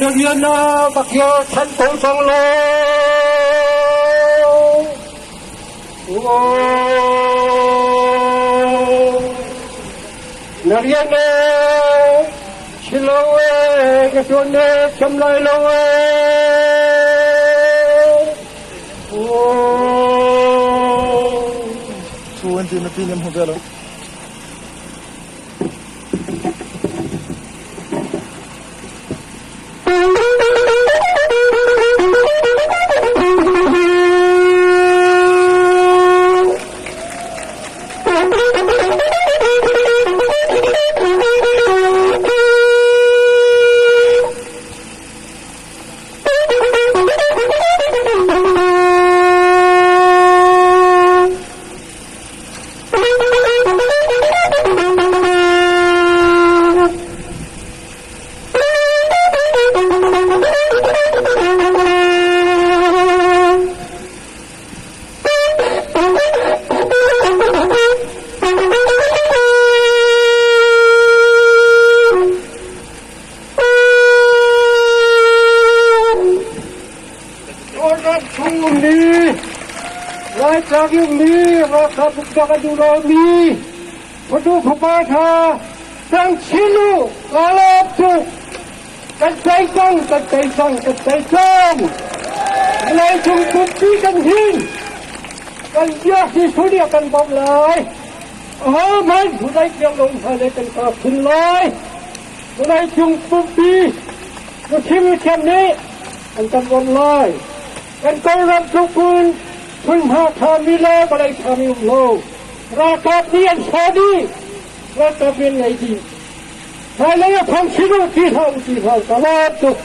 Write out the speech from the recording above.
Durian bakyo santo sanglo. Durian silawe kesone chamlai lawe. Suwanti na pinyam hubelo. Lagi ni, maka bukan durami. Pedu pemata, sang silu, kalap tu, kataisang. Mulai jumputi kan hin, kan dia si suri akan bablai. Man, mulai yang dong ada kan kafir lai. Mulai jumputi, macam ni, akan bablai. Kan kau ram sukun. พึ่งพาทามิโลบริธามิโลราคาเปลี่ยนสาดีราคาเปลี่ยนไงดีใครเลยทำชิลุที่เท่าตลอดตุก